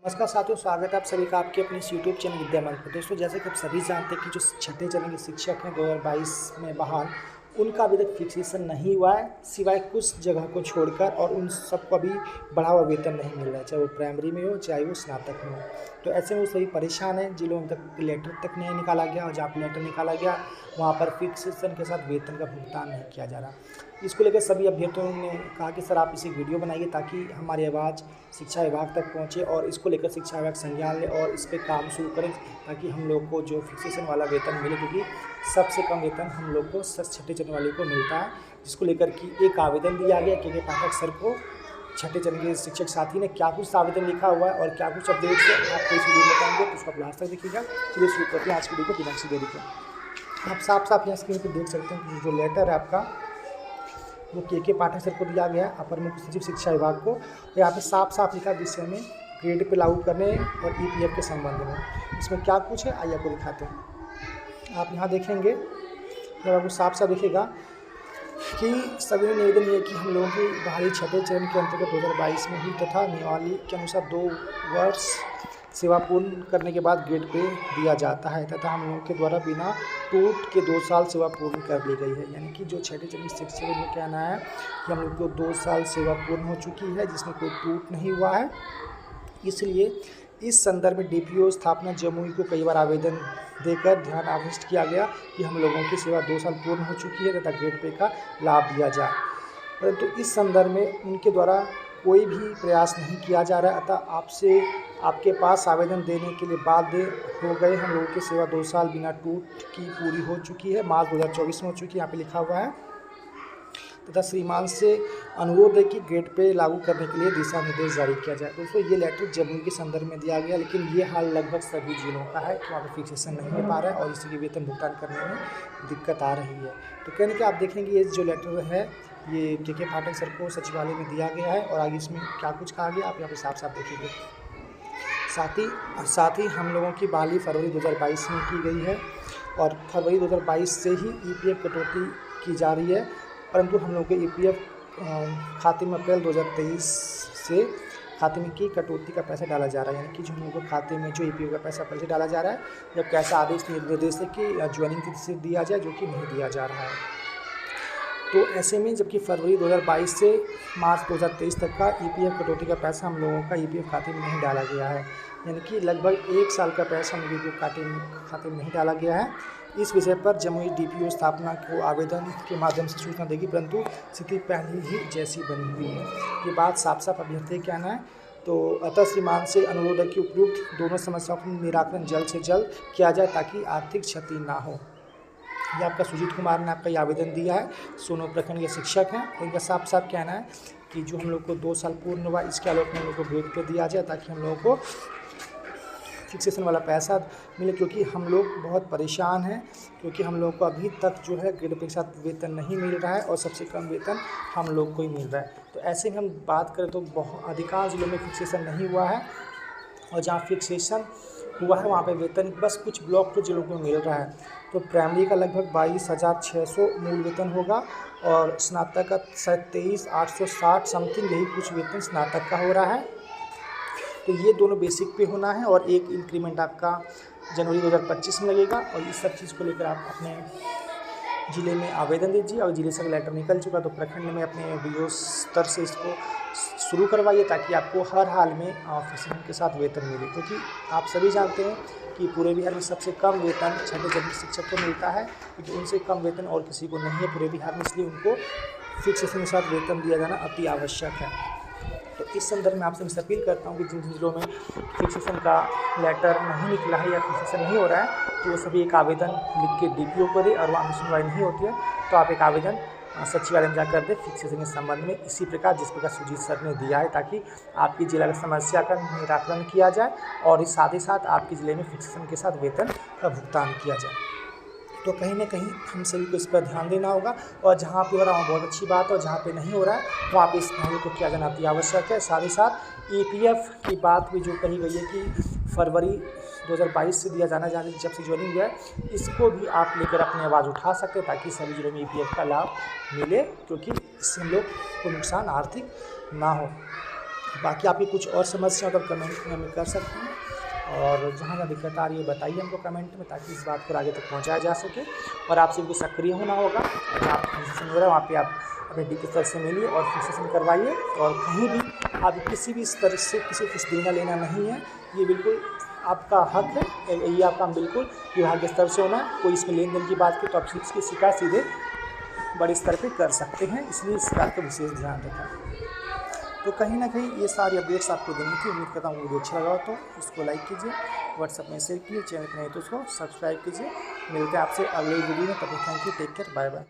नमस्कार साथियों, स्वागत है आप सभी का आपके अपने इस यूट्यूब चैनल विद्या मंच पर। दोस्तों, जैसे कि आप सभी जानते हैं कि जो छठे चरण के शिक्षक हैं 2022 में बहाल, उनका अभी तक फिक्सेशन नहीं हुआ है सिवाय कुछ जगह को छोड़कर, और उन सबको अभी बढ़ा हुआ वेतन नहीं मिल रहा है, चाहे वो प्राइमरी में हो चाहे वो स्नातक में हो। तो ऐसे में वो सभी परेशान हैं जिन लोगों तक लेटर तक नहीं निकाला गया, और जहाँ पर लेटर निकाला गया वहाँ पर फिक्सेशन के साथ वेतन का भुगतान नहीं किया जा रहा। इसको लेकर सभी अभ्यर्थियों ने कहा कि सर आप इसे वीडियो बनाइए ताकि हमारी आवाज़ शिक्षा विभाग तक पहुंचे और इसको लेकर शिक्षा विभाग संज्ञान ले और इस पे काम शुरू करें, ताकि हम लोग को जो फिक्सेशन वाला वेतन मिले, क्योंकि सबसे कम वेतन हम लोग को छठे चरण वाले को मिलता है। जिसको लेकर कि एक आवेदन दिया गया के पाठक सर को। छठे चरण के शिक्षक साथी ने क्या कुछ आवेदन लिखा हुआ है और क्या कुछ अपडेट है आपको इस वीडियो में बताएंगे, तो उसको आप लास्ट तक देखिएगा। चलिए शुरू करते हैं आज की वीडियो को बिना किसी देरी के। आप साफ साफ यहाँ स्क्रीन पर देख सकते हैं कि जो लेटर है आपका वो के पाठक सर को दिया गया है, अपर मुख्य सचिव शिक्षा विभाग को। यहाँ पे साफ साफ लिखा विषय में ग्रेड पे लागू करने और ईपीएफ के संबंध में। इसमें क्या कुछ है आइए आपको दिखाते हैं। आप यहाँ देखेंगे तो आपको साफ साफ दिखेगा कि सभी निवेदन ये कि हम लोगों की बाहरी छठे चरण के अंतर्गत 2022 में ही तथा नियमावली के अनुसार 2 वर्ष सेवा पूर्ण करने के बाद ग्रेड पे दिया जाता है, तथा हम लोगों के द्वारा बिना टूट के 2 साल सेवा पूर्ण कर ली गई है। यानी कि जो छठे चरण शिक्षक में कहना है कि हम लोग को 2 साल सेवा पूर्ण हो चुकी है जिसमें कोई टूट नहीं हुआ है। इसलिए इस संदर्भ में डीपीओ स्थापना जमुई को कई बार आवेदन देकर ध्यान आकृष्ट किया गया कि हम लोगों की सेवा 2 साल पूर्ण हो चुकी है तथा ग्रेड पे का लाभ दिया जाए, परंतु इस संदर्भ में उनके द्वारा कोई भी प्रयास नहीं किया जा रहा है। अतः आपके पास आवेदन देने के लिए बाध्य हो गए। हम लोगों की सेवा 2 साल बिना टूट की पूरी हो चुकी है, मार्च 2024 में हो चुकी है, यहाँ पे लिखा हुआ है, तथा श्रीमान से अनुरोध है कि ग्रेड पे लागू करने के लिए दिशा निर्देश जारी किया जाए। दोस्तों, ये लेटर जमुई के संदर्भ में दिया गया, लेकिन ये हाल लगभग सभी जिलों का है कि वहाँ पर फिक्सेशन नहीं हो पा रहा है और इसी के वेतन भुगतान करने में दिक्कत आ रही है। तो कहने के आप देखेंगे ये जो लेटर है ये के पाठक सर को सचिवालय में दिया गया है, और आगे इसमें क्या कुछ कहा गया आप यहाँ पे साफ साफ देखेंगे। साथ ही हम लोगों की बहाली फरवरी 2022 में की गई है और फरवरी 2022 से ही ईपीएफ कटौती की जा रही है, परंतु हम लोगों के ईपीएफ खाते में अप्रैल 2023 से खाते में की कटौती का पैसा डाला जा रहा है। यानी कि जो हम लोगों को खाते में जो ईपीएफ का पैसा पहले डाला जा रहा है, जब कैसा आदेश निर्देश है कि ज्वाइनिंग तिथि से दिया जाए, जो कि नहीं दिया जा रहा है। तो ऐसे में जबकि फरवरी 2022 से मार्च 2023 तक का ईपीएफ कटौती का पैसा हम लोगों का ईपीएफ खाते में नहीं डाला गया है, यानी कि लगभग 1 साल का पैसा हम ईपीएफ खाते में नहीं डाला गया है। इस विषय पर जमुई डीपीओ स्थापना को आवेदन के माध्यम से सूचना देगी, परंतु स्थिति पहले ही जैसी बनी हुई है। ये बात साफ साफ अभ्यर्थी कहना है। तो अतः श्रीमान से अनुरोध है कि उपयुक्त दोनों समस्याओं का निराकरण जल्द से जल्द किया जाए ताकि आर्थिक क्षति ना हो। ये आपका सुजीत कुमार ने आपका ये आवेदन दिया है, सोनो प्रखंड के शिक्षक हैं, और इनका साफ साफ कहना है कि जो हम लोग को 2 साल पूर्ण हुआ इसके आलोक में हम लोग को ग्रेड पे दिया जाए ताकि हम लोगों को फिक्सेशन वाला पैसा मिले, क्योंकि हम लोग बहुत परेशान हैं, क्योंकि हम लोग को अभी तक जो है ग्रेड पे के साथ वेतन नहीं मिल रहा है और सबसे कम वेतन हम लोग को ही मिल रहा है। तो ऐसे में हम बात करें तो बहुत अधिकांश जिलों में फिक्सेशन नहीं हुआ है, और जहाँ फिक्सेशन हुआ है वहाँ पे वेतन बस कुछ ब्लॉक के जिलों को मिल रहा है। तो प्राइमरी का लगभग 22,600 मूल वेतन होगा और स्नातक का शायद 23,860 समथिंग यही कुछ वेतन स्नातक का हो रहा है। तो ये दोनों बेसिक पे होना है, और एक इंक्रीमेंट आपका जनवरी 2025 में लगेगा। और इस सब चीज़ को लेकर आप अपने ज़िले में आवेदन दीजिए, और ज़िले से लेटर निकल चुका तो प्रखंड में अपने वीडियो स्तर से इसको शुरू करवाइए ताकि आपको हर हाल में फिक्सेशन के साथ वेतन मिले, क्योंकि आप सभी जानते हैं कि पूरे बिहार में सबसे कम वेतन छठे चरण शिक्षक को मिलता है, क्योंकि उनसे कम वेतन और किसी को नहीं है पूरे बिहार में, इसलिए उनको फिक्सेशन के साथ वेतन दिया जाना अति आवश्यक है। तो इस संदर्भ में आपसे मैं अपील करता हूँ कि जिन जिलों में फिक्सेशन का लेटर नहीं निकला है या फिक्सेशन नहीं हो रहा है, तो वो सभी एक आवेदन लिख के डीपीओ को दे, और वहाँ सुनवाई नहीं होती है तो आप एक आवेदन सचिवालय में जाकर दे फिक्सेशन के संबंध में, इसी प्रकार जिस प्रकार सुजीत सर ने दिया है, ताकि आपकी जिला की समस्या का निराकरण किया जाए और साथ ही साथ आपके ज़िले में फिक्सेशन के साथ वेतन का भुगतान किया जाए। तो कहीं ना कहीं हम सभी को इस पर ध्यान देना होगा, और जहाँ पे हो रहा है वहाँ बहुत अच्छी बात है, और जहाँ पे नहीं हो रहा है वहाँ पे इस पहले को किया जाना अति आवश्यक है। साथ ही साथ ईपीएफ की बात भी जो कही गई है कि फरवरी 2022 से दिया जाना, जब से ज्वाइनिंग हुआ है, इसको भी आप लेकर अपनी आवाज़ उठा सकते हैं ताकि सभी जिलों में ईपीएफ का लाभ मिले, क्योंकि इससे हम लोग को नुकसान आर्थिक ना हो। बाकी आपकी कुछ और समस्या तो कमेंट में हमें कर सकते हैं, और जहाँ जहाँ दिक्कत आ रही है बताइए हमको कमेंट में, ताकि इस बात को आगे तक पहुँचाया जा सके। और आपसे भी सक्रिय होना होगा, जहाँ फिक्सेशन हो रहा है वहाँ पे आप अपने डीपी सर से मिलिए और फिक्सेशन करवाइए। और कहीं भी आप किसी भी स्तर से किसी कुछ देना लेना नहीं है, ये बिल्कुल आपका हक है, ये आपका बिल्कुल विभाग के स्तर से होना है। कोई इसमें लेन देन की बात की तो आप इसकी शिकायत सीधे बड़े स्तर पे कर सकते हैं, इसलिए इस बात का विशेष ध्यान रखें। तो कहीं ना कहीं ये सारी अपडेट्स आपको देनी थी। उम्मीद करता हूँ वीडियो अच्छा लगा हो तो इसको लाइक कीजिए, व्हाट्सएप में शेयर कीजिए, चैनल पर नहीं तो उसको सब्सक्राइब कीजिए। मिलते हैं आपसे अगले वीडियो में, तब तक thank you, take care, bye bye.